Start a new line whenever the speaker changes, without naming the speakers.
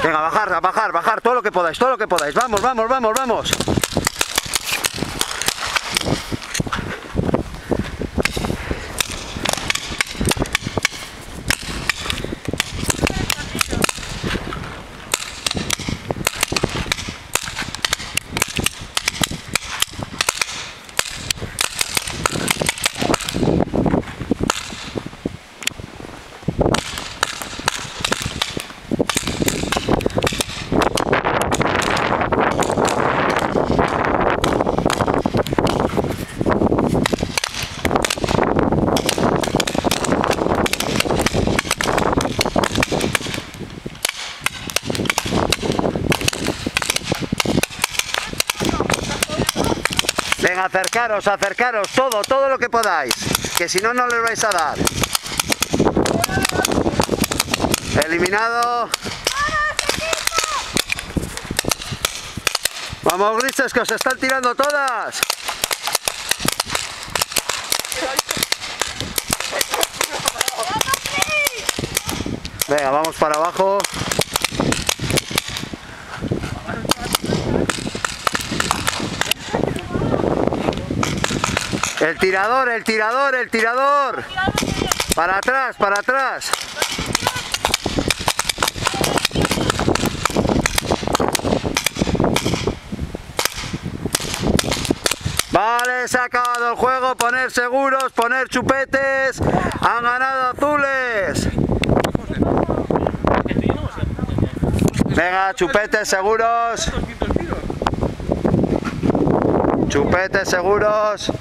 Venga, bajar, bajar, bajar, todo lo que podáis, todo lo que podáis. Vamos, vamos, vamos, vamos. Venga, acercaros, acercaros, todo lo que podáis, que si no, no les vais a dar. Eliminado. Vamos, grises, que os están tirando todas. Venga, vamos para abajo. El tirador, el tirador, el tirador. Para atrás, para atrás. Vale, se ha acabado el juego. Poner seguros, poner chupetes. Han ganado azules. Venga, chupetes seguros. Chupetes seguros.